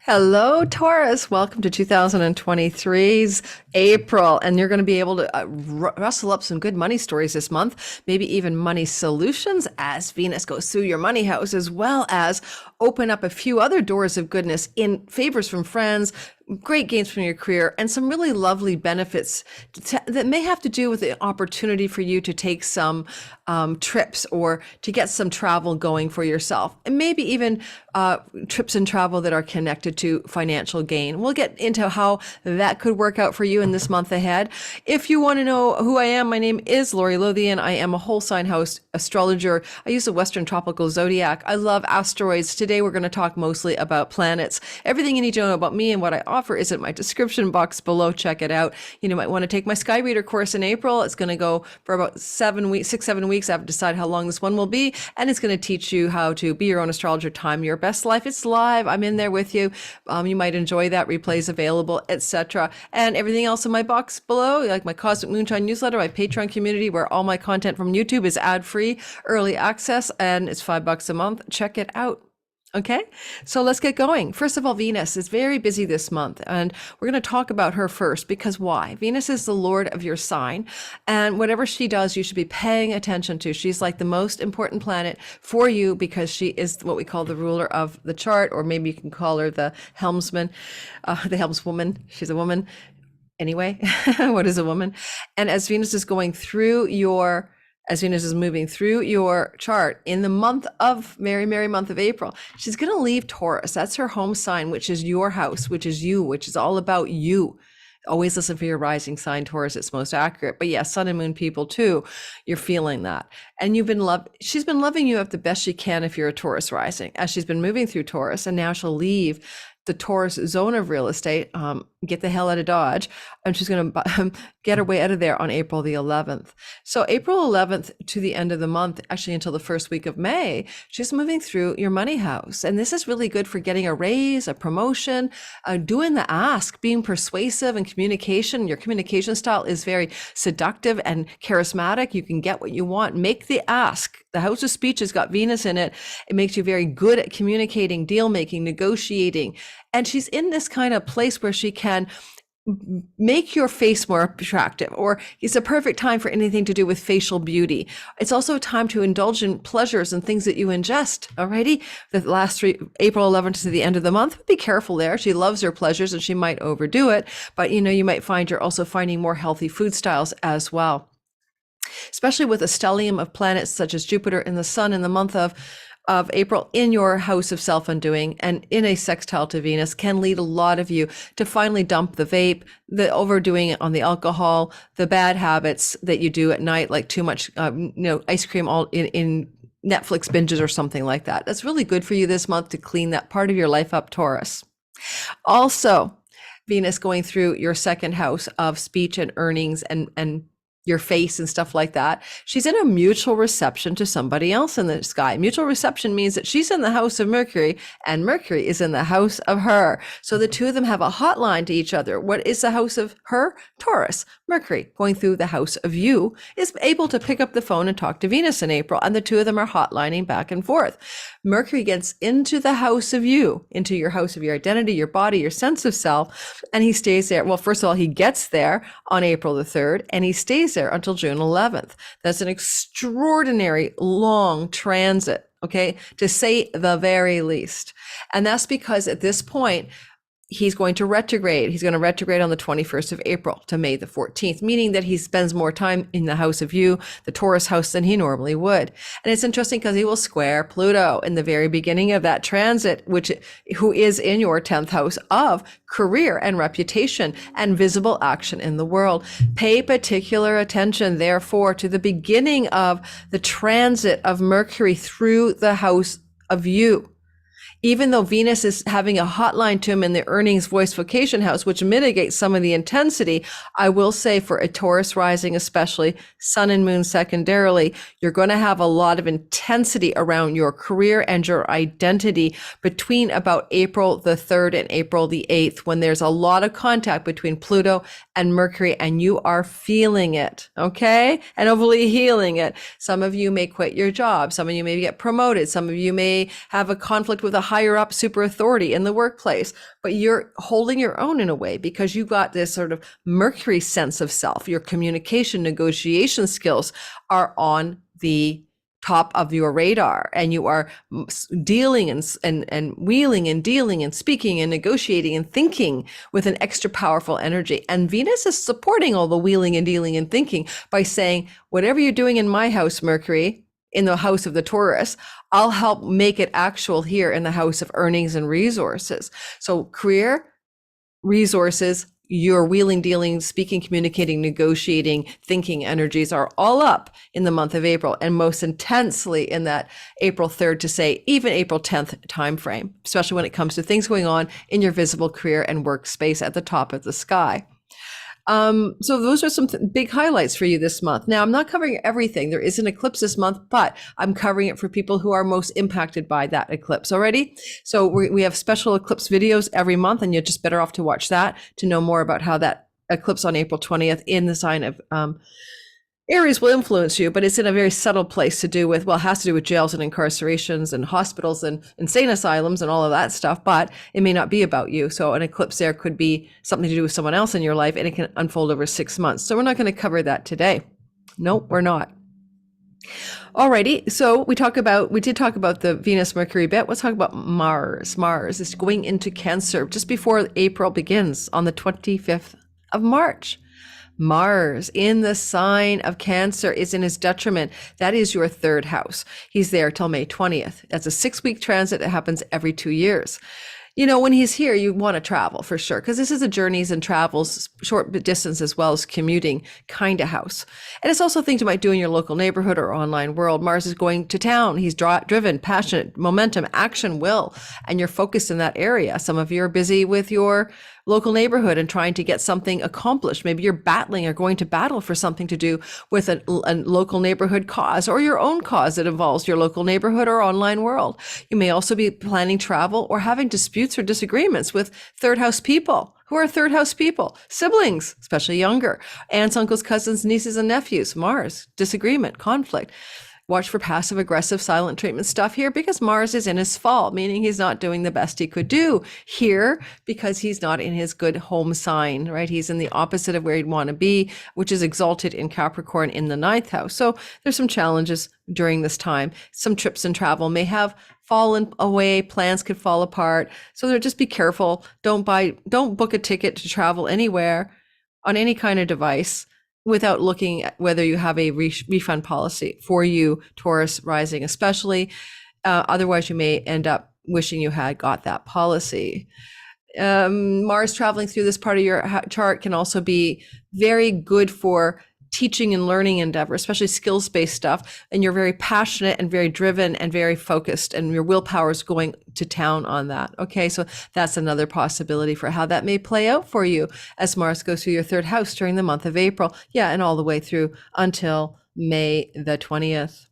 Hello, Taurus. Welcome to 2023's April. And you're going to be able to rustle up some good money stories this month, maybe even money solutions as Venus goes through your money house, as well as open up a few other doors of goodness in favors from friends, great gains from your career, and some really lovely benefits that may have to do with the opportunity for you to take some trips or to get some travel going for yourself, and maybe even trips and travel that are connected to financial gain. We'll get into how that could work out for you in this month ahead. If you want to know who I am, my name is Lori Lothian. I am a whole sign house astrologer. I use the Western Tropical Zodiac. I love asteroids. Today we're going to talk mostly about planets. Everything you need to know about me and what I offer is in my description box below. Check it out. You might want to take my Sky Reader course in April. It's going to go for about 7 weeks, 6-7 weeks. I have to decide how long this one will be. And it's going to teach you how to be your own astrologer, time your best life. It's live. I'm in there with you. You might enjoy that. Replays available, etc. And everything else in my box below, like my Cosmic Moonshine newsletter, my Patreon community, where all my content from YouTube is ad-free, early access, and it's $5 a month. Check it out. Okay, so let's get going. First of all, Venus is very busy this month, and we're going to talk about her first because why? Venus is the Lord of your sign, and whatever she does, you should be paying attention to. She's like the most important planet for you because she is what we call the ruler of the chart, or maybe you can call her the helmsman, the helmswoman. She's a woman. Anyway, what is a woman? And as Venus is going through as Venus is moving through your chart in the month of merry month of April, she's going to leave Taurus. That's her home sign, which is your house, which is you, which is all about you. Always listen for your rising sign, Taurus. It's most accurate. But yes, sun and moon people too, you're feeling that. And she's been loving you up the best she can if you're a Taurus rising, as she's been moving through Taurus, and now she'll leave the Taurus zone of real estate, get the hell out of Dodge, and she's going to get her way out of there on April the 11th. So April 11th to the end of the month, actually until the first week of May, she's moving through your money house. And this is really good for getting a raise, a promotion, doing the ask, being persuasive and communication. Your communication style is very seductive and charismatic. You can get what you want. Make the ask. The house of speech has got Venus in it. It makes you very good at communicating, deal making, negotiating. And she's in this kind of place where she can make your face more attractive, or it's a perfect time for anything to do with facial beauty. It's also a time to indulge in pleasures and things that you ingest. Alrighty, the last three, April 11th to the end of the month, be careful there. She loves her pleasures and she might overdo it, but you might find you're also finding more healthy food styles as well. Especially with a stellium of planets such as Jupiter and the Sun in the month of April in your house of self-undoing and in a sextile to Venus can lead a lot of you to finally dump the vape, the overdoing it on the alcohol, the bad habits that you do at night, like too much, ice cream all in Netflix binges or something like that. That's really good for you this month to clean that part of your life up, Taurus. Also, Venus going through your second house of speech and earnings and your face and stuff like that. She's in a mutual reception to somebody else in the sky. Mutual reception means that she's in the house of Mercury and Mercury is in the house of her. So the two of them have a hotline to each other. What is the house of her? Taurus. Mercury going through the house of you is able to pick up the phone and talk to Venus in April, and the two of them are hotlining back and forth. Mercury gets into the house of you, into your house of your identity, your body, your sense of self, and he stays there. Well, first of all, he gets there on April the 3rd, and he stays there until June 11th. That's an extraordinary long transit, okay, to say the very least. And that's because at this point, he's going to retrograde. He's going to retrograde on the 21st of April to May the 14th, meaning that he spends more time in the house of you, the Taurus house, than he normally would. And it's interesting because he will square Pluto in the very beginning of that transit, who is in your 10th house of career and reputation and visible action in the world. Pay particular attention, therefore, to the beginning of the transit of Mercury through the house of you. Even though Venus is having a hotline to him in the earnings voice vocation house, which mitigates some of the intensity, I will say for a Taurus rising, especially sun and moon secondarily, you're going to have a lot of intensity around your career and your identity between about April the 3rd and April the 8th, when there's a lot of contact between Pluto and Mercury and you are feeling it, okay? And hopefully healing it. Some of you may quit your job. Some of you may get promoted. Some of you may have a conflict with a higher up super authority in the workplace, but you're holding your own in a way because you got this sort of Mercury sense of self. Your communication, negotiation skills are on the top of your radar, and you are dealing and wheeling and dealing and speaking and negotiating and thinking with an extra powerful energy. And Venus is supporting all the wheeling and dealing and thinking by saying, whatever you're doing in my house, Mercury, in the house of the Taurus, I'll help make it actual here in the house of earnings and resources. So career, resources, your wheeling, dealing, speaking, communicating, negotiating, thinking energies are all up in the month of April, and most intensely in that April 3rd to say even April 10th timeframe, especially when it comes to things going on in your visible career and workspace at the top of the sky. So those are some big highlights for you this month. Now, I'm not covering everything. There is an eclipse this month, but I'm covering it for people who are most impacted by that eclipse already. So we have special eclipse videos every month, and you're just better off to watch that to know more about how that eclipse on April 20th in the sign of Aries will influence you, but it's in a very subtle place to do with, well, it has to do with jails and incarcerations and hospitals and insane asylums and all of that stuff, but it may not be about you. So an eclipse there could be something to do with someone else in your life, and it can unfold over 6 months. So we're not going to cover that today. Nope, we're not. Alrighty, so we did talk about the Venus Mercury bit. Let's talk about Mars. Mars is going into Cancer just before April begins on the 25th of March. Mars in the sign of Cancer is in his detriment. That is your third house. He's there till May 20th. That's a 6-week transit that happens every 2 years. You know, when he's here, you want to travel for sure, because this is a journeys and travels, short distance as well as commuting kind of house. And it's also things you might do in your local neighborhood or online world. Mars is going to town. He's driven, passionate, momentum, action, will, and you're focused in that area. Some of you are busy with your local neighborhood and trying to get something accomplished. Maybe you're battling or going to battle for something to do with a local neighborhood cause or your own cause that involves your local neighborhood or online world. You may also be planning travel or having disputes or disagreements with third house people. Who are third house people? Siblings, especially younger, aunts, uncles, cousins, nieces, and nephews. Mars, disagreement, conflict. Watch for passive aggressive silent treatment stuff here because Mars is in his fall, meaning he's not doing the best he could do here because he's not in his good home sign, right? He's in the opposite of where he'd want to be, which is exalted in Capricorn in the 9th house. So there's some challenges during this time. Some trips and travel may have fallen away. Plans could fall apart. So just be careful. Don't book a ticket to travel anywhere on any kind of device without looking at whether you have a refund policy for you, Taurus rising especially. Otherwise, you may end up wishing you had got that policy. Mars traveling through this part of your chart can also be very good for teaching and learning endeavor, especially skills-based stuff. And you're very passionate and very driven and very focused, and your willpower is going to town on that. Okay, so that's another possibility for how that may play out for you as Mars goes through your third house during the month of April. Yeah, and all the way through until May the 20th.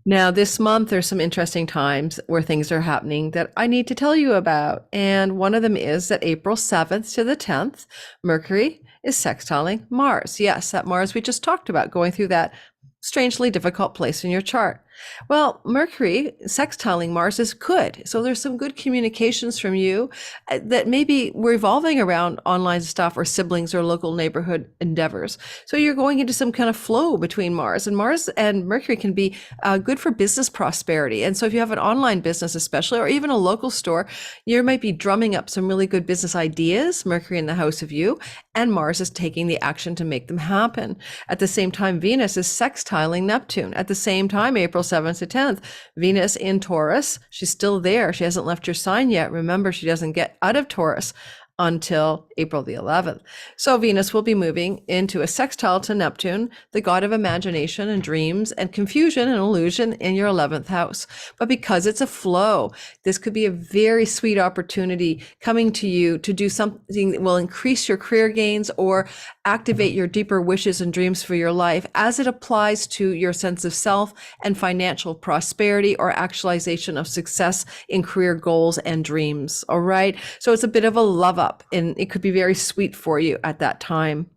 Now, this month, there's some interesting times where things are happening that I need to tell you about. And one of them is that April 7th to the 10th, Mercury is sextiling Mars. Yes, that Mars we just talked about, going through that strangely difficult place in your chart. Well, Mercury sextiling Mars is good. So there's some good communications from you that maybe revolving around online stuff or siblings or local neighborhood endeavors. So you're going into some kind of flow between Mars and Mercury can be good for business prosperity. And so if you have an online business, especially, or even a local store, you might be drumming up some really good business ideas, Mercury in the house of you, and Mars is taking the action to make them happen. At the same time, Venus is sextiling Neptune. At the same time, April 7th to 10th, Venus in Taurus. She's still there. She hasn't left your sign yet. Remember, she doesn't get out of Taurus until April the 11th. So Venus will be moving into a sextile to Neptune, the god of imagination and dreams and confusion and illusion in your 11th house. But because it's a flow, this could be a very sweet opportunity coming to you to do something that will increase your career gains or activate your deeper wishes and dreams for your life as it applies to your sense of self and financial prosperity or actualization of success in career goals and dreams. All right. So it's a bit of a love up, and it could be very sweet for you at that time.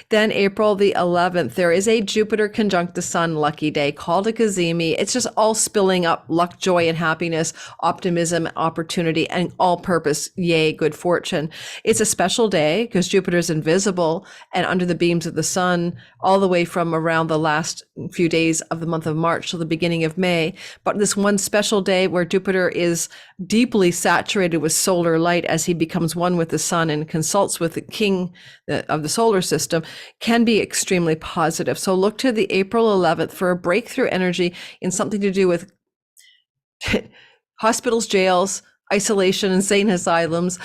Then April the 11th, there is a Jupiter conjunct the sun lucky day called a Kazemi. It's just all spilling up luck, joy, and happiness, optimism, opportunity, and all purpose, yay, good fortune. It's a special day because Jupiter's invisible and under the beams of the sun all the way from around the last few days of the month of March till the beginning of May. But this one special day where Jupiter is deeply saturated with solar light as he becomes one with the sun and consults with the king of the solar system can be extremely positive. So look to the April 11th for a breakthrough energy in something to do with hospitals, jails, isolation, insane asylums,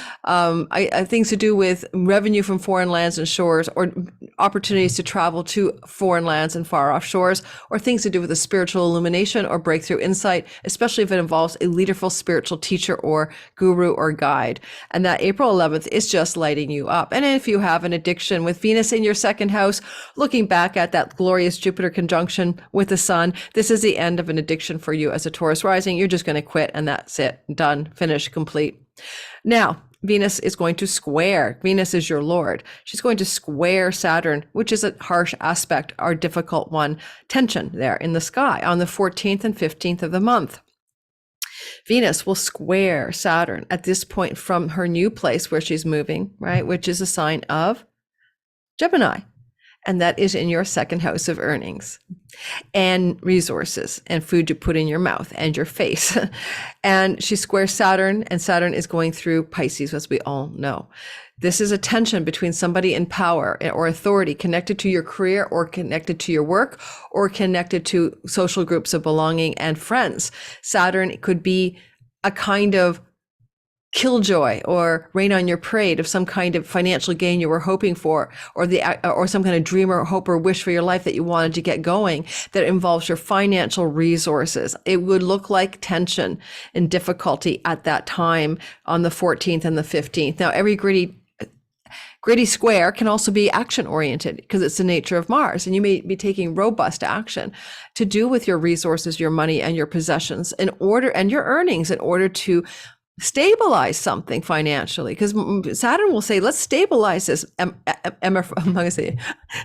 things to do with revenue from foreign lands and shores, or opportunities to travel to foreign lands and far off shores, or things to do with a spiritual illumination or breakthrough insight, especially if it involves a leaderful spiritual teacher or guru or guide. And that April 11th is just lighting you up. And if you have an addiction with Venus in your second house, looking back at that glorious Jupiter conjunction with the sun, this is the end of an addiction for you as a Taurus rising. You're just going to quit and that's it. Done. Finished. Complete. Now, Venus is going to square. Venus is your Lord. She's going to square Saturn, which is a harsh aspect, or difficult one, tension there in the sky on the 14th and 15th of the month. Venus will square Saturn at this point from her new place where she's moving, right? Which is a sign of Gemini. And that is in your second house of earnings and resources and food to put in your mouth and your face. And she squares Saturn, and Saturn is going through Pisces, as we all know. This is a tension between somebody in power or authority connected to your career or connected to your work or connected to social groups of belonging and friends. Saturn could be a kind of killjoy or rain on your parade of some kind of financial gain you were hoping for, or some kind of dream or hope or wish for your life that you wanted to get going that involves your financial resources. It would look like tension and difficulty at that time on the 14th and the 15th. Now, every gritty square can also be action oriented because it's the nature of Mars, and you may be taking robust action to do with your resources, your money, and your possessions and your earnings in order to stabilize something financially, because Saturn will say, let's stabilize this. I'm going to say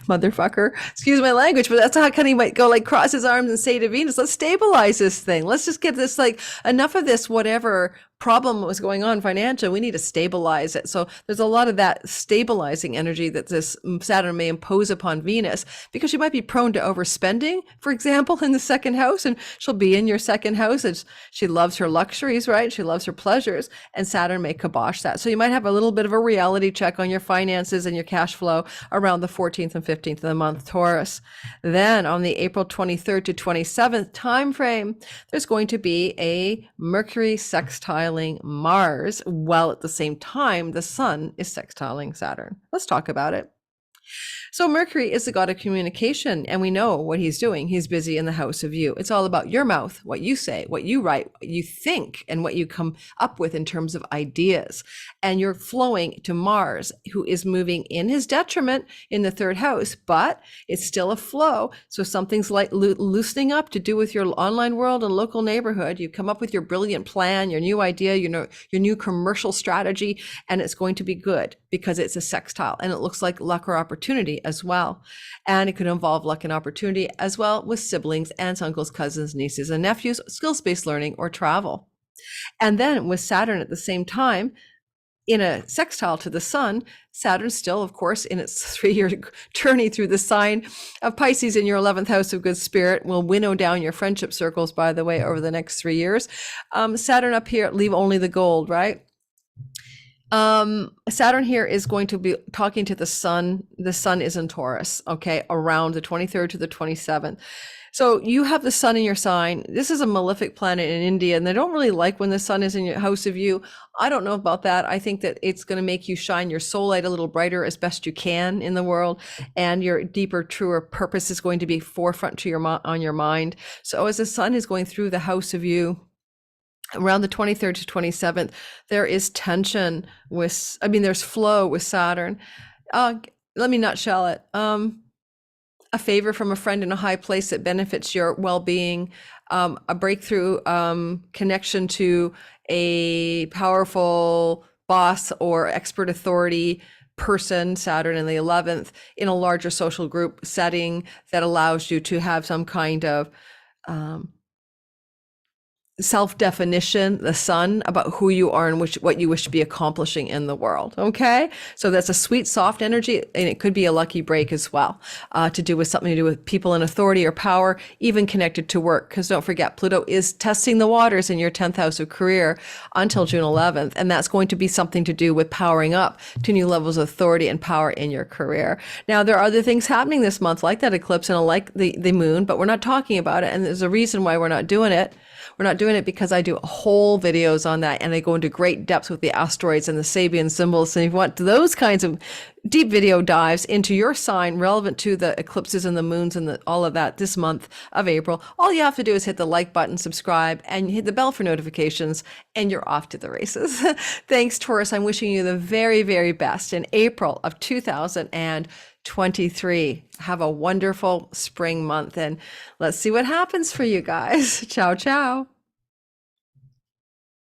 motherfucker, excuse my language, but that's how kind of he might go, like cross his arms and say to Venus, let's stabilize this thing. Let's just get this, like enough of this, whatever problem was going on financially, we need to stabilize it. So there's a lot of that stabilizing energy that this Saturn may impose upon Venus, because she might be prone to overspending, for example, in the second house, and she'll be in your second house. And she loves her luxuries, right? She loves her pleasures, and Saturn may kibosh that. So you might have a little bit of a reality check on your finances and your cash flow around the 14th and 15th of the month, Taurus. Then on the April 23rd to 27th time frame, there's going to be a Mercury sextile Mars, while at the same time the sun is sextiling Saturn. Let's talk about it. So Mercury is the god of communication, and we know what he's doing. He's busy in the house of you. It's all about your mouth, what you say, what you write, what you think, and what you come up with in terms of ideas. And you're flowing to Mars, who is moving in his detriment in the third house, but it's still a flow. So something's like loosening up to do with your online world and local neighborhood. You come up with your brilliant plan, your new idea, your new commercial strategy, and it's going to be good because it's a sextile, and it looks like luck or opportunity as well. And it could involve luck and opportunity as well with siblings, aunts, uncles, cousins, nieces, and nephews, skills-based learning, or travel. And then with Saturn at the same time, in a sextile to the sun, Saturn still, of course, in its 3-year journey through the sign of Pisces in your 11th house of good spirit, will winnow down your friendship circles, by the way, over the next 3 years. Saturn up here, leave only the gold, right? Saturn here is going to be talking to the sun. The sun is in Taurus, okay, around the 23rd to the 27th. So you have the sun in your sign. This is a malefic planet in India, and they don't really like when the sun is in your house of you. I don't know about that. I think that it's going to make you shine your soul light a little brighter as best you can in the world, and your deeper, truer purpose is going to be forefront to on your mind. So as the sun is going through the house of you, around the 23rd to 27th, there is tension there's flow with Saturn. Let me nutshell it. A favor from a friend in a high place that benefits your well-being, a breakthrough connection to a powerful boss or expert authority, person, Saturn in the 11th, in a larger social group setting that allows you to have some kind of self-definition, the sun, about who you are and what you wish to be accomplishing in the world. Okay, so that's a sweet, soft energy, and it could be a lucky break as well, to do with something to do with people in authority or power, even connected to work. Because don't forget, Pluto is testing the waters in your 10th house of career until June 11th, and that's going to be something to do with powering up to new levels of authority and power in your career. Now, there are other things happening this month, like that eclipse and like the moon, but we're not talking about it, and there's a reason why we're not doing it. We're not doing it because I do whole videos on that, and I go into great depth with the asteroids and the Sabian symbols. And if you want those kinds of deep video dives into your sign relevant to the eclipses and the moons and all of that this month of April, all you have to do is hit the like button, subscribe, and hit the bell for notifications, and you're off to the races. Thanks, Taurus. I'm wishing you the very, very best in April of 2023. Have a wonderful spring month, and let's see what happens for you guys. Ciao, ciao.